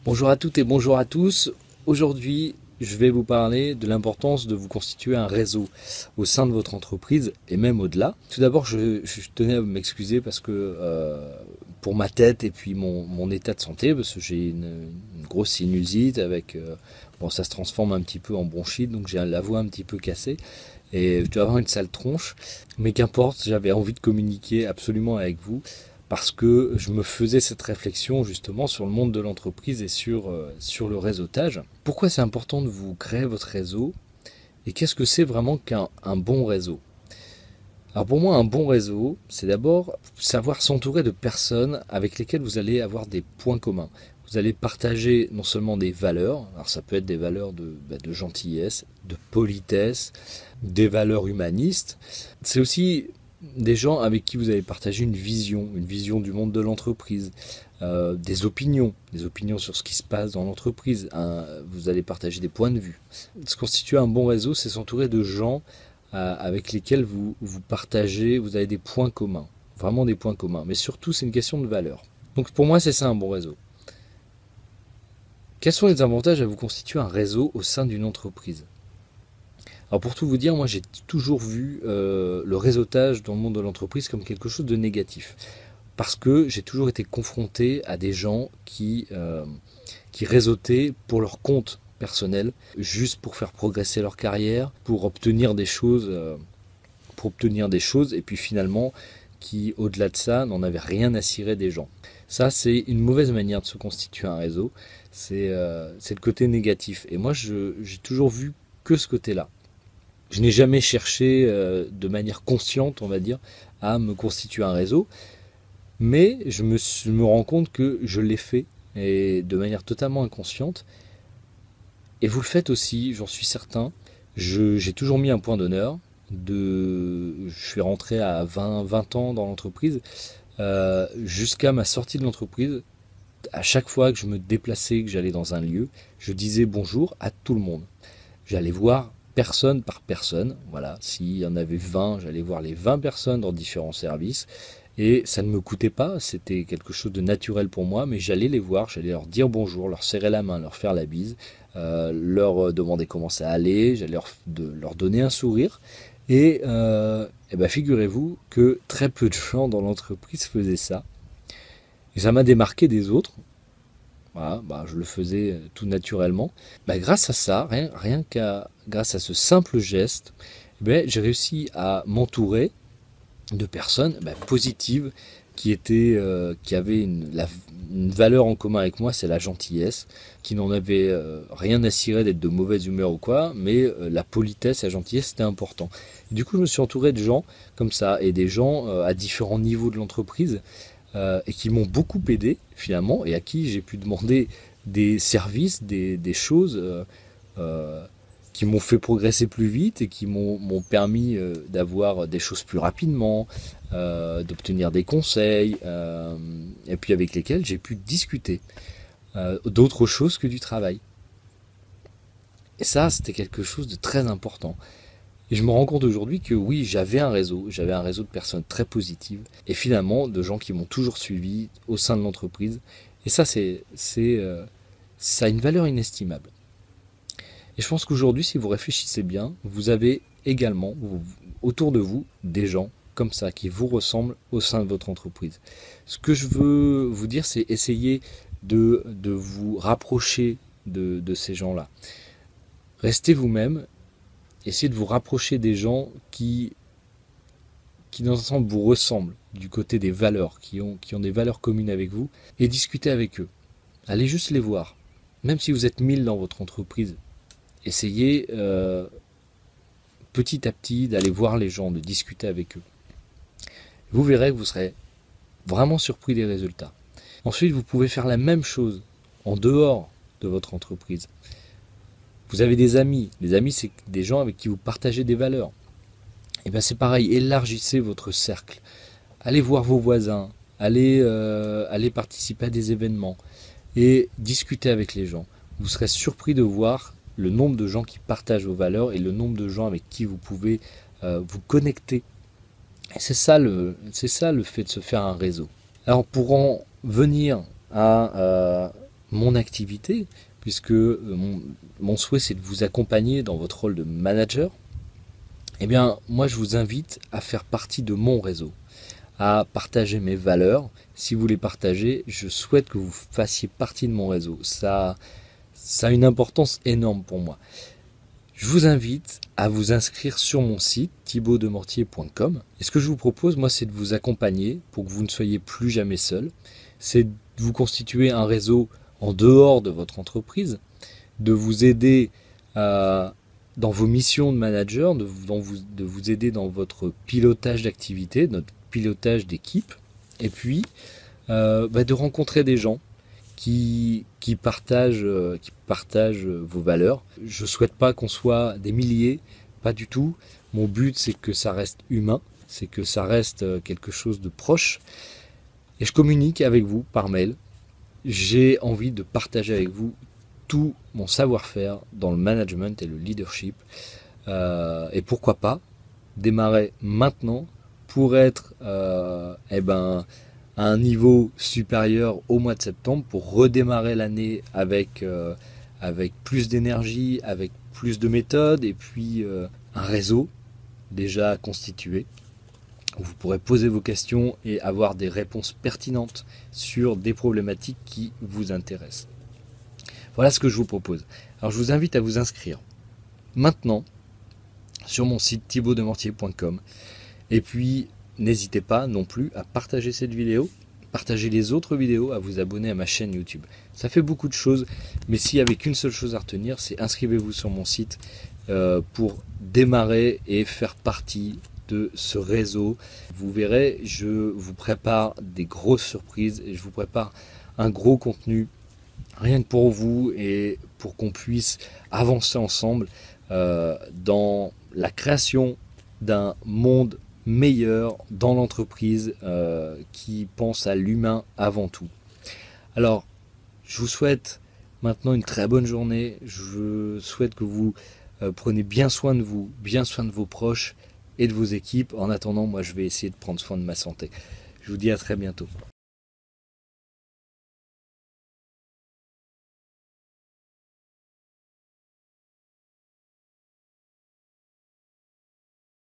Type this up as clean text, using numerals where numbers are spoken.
Bonjour à toutes et bonjour à tous. Aujourd'hui, je vais vous parler de l'importance de vous constituer un réseau au sein de votre entreprise et même au-delà. Tout d'abord, je tenais à m'excuser parce que pour ma tête et puis mon état de santé, parce que j'ai une grosse sinusite avec bon, ça se transforme un petit peu en bronchite, donc j'ai la voix un petit peu cassée et je dois avoir une sale tronche. Mais qu'importe, j'avais envie de communiquer absolument avec vous parce que je me faisais cette réflexion justement sur le monde de l'entreprise et sur le réseautage. Pourquoi c'est important de vous créer votre réseau et qu'est-ce que c'est vraiment qu'un bon réseau? Alors pour moi, un bon réseau, c'est d'abord savoir s'entourer de personnes avec lesquelles vous allez avoir des points communs. Vous allez partager non seulement des valeurs, alors ça peut être des valeurs de gentillesse, de politesse, des valeurs humanistes. C'est aussi des gens avec qui vous allez partager une vision du monde de l'entreprise, des opinions sur ce qui se passe dans l'entreprise. Vous allez partager des points de vue. Se constituer un bon réseau, c'est s'entourer de gens avec lesquels vous partagez, vous avez des points communs, vraiment des points communs. Mais surtout, c'est une question de valeur. Donc pour moi, c'est ça un bon réseau. Quels sont les avantages à vous constituer un réseau au sein d'une entreprise? Alors pour tout vous dire, moi j'ai toujours vu le réseautage dans le monde de l'entreprise comme quelque chose de négatif. Parce que j'ai toujours été confronté à des gens qui réseautaient pour leur compte personnel, juste pour faire progresser leur carrière, pour obtenir des choses, et puis finalement, qui au-delà de ça, n'en avaient rien à cirer des gens. Ça, c'est une mauvaise manière de se constituer un réseau. C'est le côté négatif. Et moi, j'ai toujours vu que ce côté-là. Je n'ai jamais cherché de manière consciente, on va dire, à me constituer un réseau, mais je me rends compte que je l'ai fait et de manière totalement inconsciente. Et vous le faites aussi, j'en suis certain. J'ai toujours mis un point d'honneur. Je suis rentré à 20 ans dans l'entreprise. Jusqu'à ma sortie de l'entreprise, à chaque fois que je me déplaçais, que j'allais dans un lieu, je disais bonjour à tout le monde. J'allais voir personne par personne. Voilà, s'il y en avait 20, j'allais voir les 20 personnes dans différents services. Et ça ne me coûtait pas, c'était quelque chose de naturel pour moi, mais j'allais les voir, j'allais leur dire bonjour, leur serrer la main, leur faire la bise, leur demander comment ça allait, j'allais leur donner un sourire. Et ben figurez-vous que très peu de gens dans l'entreprise faisaient ça. Et ça m'a démarqué des autres. Voilà, bah, je le faisais tout naturellement. Bah, grâce à ça, grâce à ce simple geste, eh ben, j'ai réussi à m'entourer de personnes positives qui avaient une valeur en commun avec moi, c'est la gentillesse, qui n'en avaient rien à cirer d'être de mauvaise humeur ou quoi, mais la politesse et la gentillesse c'était important. Et du coup, je me suis entouré de gens comme ça et des gens à différents niveaux de l'entreprise et qui m'ont beaucoup aidé finalement et à qui j'ai pu demander des services, des choses euh, qui m'ont fait progresser plus vite et qui m'ont permis d'avoir des choses plus rapidement, d'obtenir des conseils, et puis avec lesquels j'ai pu discuter d'autres choses que du travail. Et ça, c'était quelque chose de très important. Et je me rends compte aujourd'hui que oui, j'avais un réseau de personnes très positives, et finalement de gens qui m'ont toujours suivi au sein de l'entreprise. Et ça, ça a une valeur inestimable. Et je pense qu'aujourd'hui, si vous réfléchissez bien, vous avez également autour de vous des gens comme ça qui vous ressemblent au sein de votre entreprise. Ce que je veux vous dire, c'est essayer de vous rapprocher de ces gens-là. Restez vous-même, essayez de vous rapprocher des gens qui dans un sens vous ressemblent du côté des valeurs, qui ont des valeurs communes avec vous, et discutez avec eux. Allez juste les voir. Même si vous êtes 1000 dans votre entreprise, essayez petit à petit d'aller voir les gens, de discuter avec eux. Vous verrez que vous serez vraiment surpris des résultats. Ensuite, vous pouvez faire la même chose en dehors de votre entreprise. Vous avez des amis. Les amis, c'est des gens avec qui vous partagez des valeurs. Et bien c'est pareil, élargissez votre cercle. Allez voir vos voisins, allez participer à des événements et discutez avec les gens. Vous serez surpris de voir le nombre de gens qui partagent vos valeurs et le nombre de gens avec qui vous pouvez vous connecter. Et c'est ça le fait de se faire un réseau. Alors pour en venir à mon activité, puisque mon souhait c'est de vous accompagner dans votre rôle de manager, eh bien moi je vous invite à faire partie de mon réseau, à partager mes valeurs. Si vous les partagez, je souhaite que vous fassiez partie de mon réseau. Ça a une importance énorme pour moi. Je vous invite à vous inscrire sur mon site thibautdemortier.com. Et ce que je vous propose, moi, c'est de vous accompagner pour que vous ne soyez plus jamais seul. C'est de vous constituer un réseau en dehors de votre entreprise, de vous aider dans vos missions de manager, de vous aider dans votre pilotage d'activité, notre pilotage d'équipe, et puis de rencontrer des gens qui partagent vos valeurs. Je souhaite pas qu'on soit des milliers, pas du tout. Mon but c'est que ça reste humain, c'est que ça reste quelque chose de proche. Et je communique avec vous par mail. J'ai envie de partager avec vous tout mon savoir-faire dans le management et le leadership. Et pourquoi pas démarrer maintenant pour être à un niveau supérieur au mois de septembre, pour redémarrer l'année avec plus d'énergie, avec plus de méthodes, et puis un réseau déjà constitué où vous pourrez poser vos questions et avoir des réponses pertinentes sur des problématiques qui vous intéressent. Voilà ce que je vous propose. Alors je vous invite à vous inscrire maintenant sur mon site thibautdemortier.com, et puis n'hésitez pas non plus à partager cette vidéo, partager les autres vidéos, à vous abonner à ma chaîne YouTube. Ça fait beaucoup de choses, mais s'il n'y avait qu'une seule chose à retenir, c'est inscrivez-vous sur mon site pour démarrer et faire partie de ce réseau. Vous verrez, je vous prépare des grosses surprises et je vous prépare un gros contenu rien que pour vous et pour qu'on puisse avancer ensemble dans la création d'un monde meilleur dans l'entreprise qui pense à l'humain avant tout. Alors, je vous souhaite maintenant une très bonne journée. Je souhaite que vous prenez bien soin de vous, bien soin de vos proches et de vos équipes. En attendant, moi, je vais essayer de prendre soin de ma santé. Je vous dis à très bientôt.